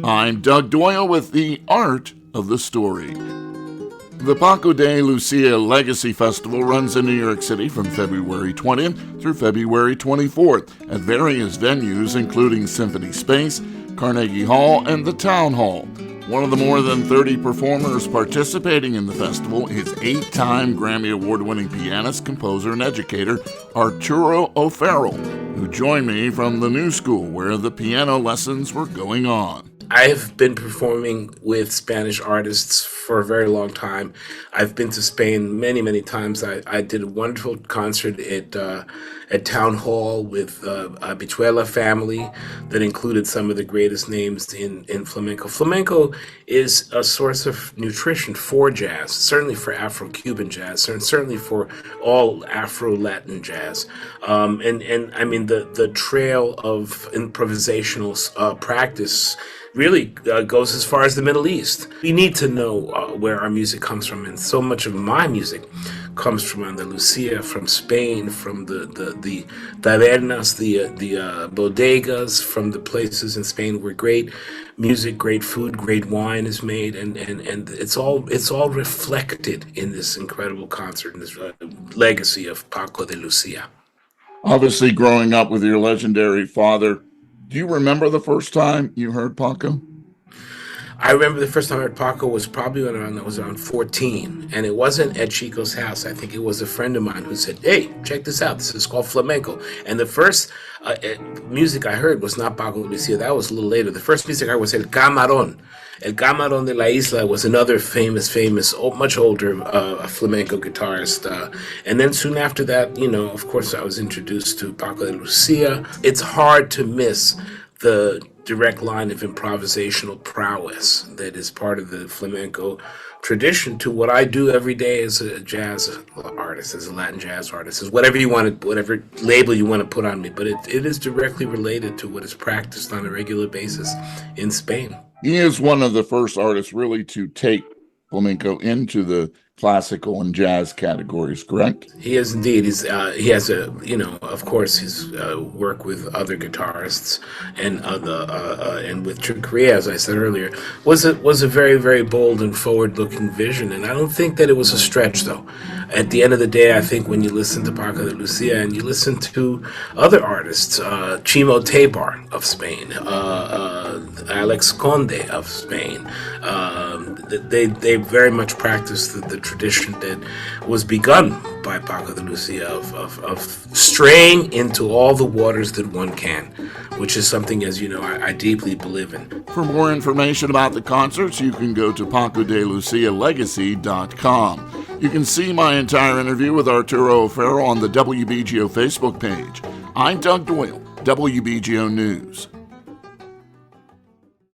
I'm Doug Doyle with the Art of the Story. The Paco de Lucia Legacy Festival runs in New York City from February 20th through February 24th at various venues including Symphony Space, Carnegie Hall, and the Town Hall. One of the more than 30 performers participating in the festival is 8-time Grammy Award-winning pianist, composer, and educator Arturo O'Farrill, who joined me from the New School where the piano lessons were going on. I've been performing with Spanish artists for a very long time. I've been to Spain many, many times. I did a wonderful concert at Town Hall with a Bichuela family that included some of the greatest names in flamenco. Flamenco is a source of nutrition for jazz, certainly for Afro-Cuban jazz, and certainly for all Afro-Latin jazz. And I mean, the trail of improvisational practice really goes as far as the Middle East. We need to know where our music comes from, and so much of my music comes from Andalusia, from Spain, from the tabernas, the bodegas, from the places in Spain where great music, great food, great wine is made, and it's all reflected in this incredible concert, in this legacy of Paco de Lucia. Obviously, growing up with your legendary father, do you remember the first time you heard Paco? I remember the first time I heard Paco was probably when I was around 14, and it wasn't at Chico's house. I think it was a friend of mine who said, "Hey, check this out. This is called flamenco." And the first music I heard was not Paco de Lucia. That was a little later. The first music I heard was El Camarón. El Camarón de la Isla was another famous, much older flamenco guitarist. And then soon after that, of course, I was introduced to Paco de Lucia. It's hard to miss the direct line of improvisational prowess that is part of the flamenco tradition to what I do every day as a jazz artist, as a Latin jazz artist, as whatever label you want to put on me. But it is directly related to what is practiced on a regular basis in Spain. He is one of the first artists really to take flamenco into the classical and jazz categories, correct? He is indeed. He has of course, his work with other guitarists and with Chick Corea, as I said earlier, was a very, very bold and forward-looking vision. And I don't think that it was a stretch, though. At the end of the day, I think when you listen to Paco de Lucia and you listen to other artists, Chimo Tebar of Spain, Alex Conde of Spain, they very much practiced the tradition that was begun by Paco de Lucia of straying into all the waters that one can, which is something, as you know, I deeply believe in. For more information about the concerts, you can go to PacoDeLuciaLegacy.com. You can see my entire interview with Arturo O'Farrill on the WBGO Facebook page. I'm Doug Doyle, WBGO News.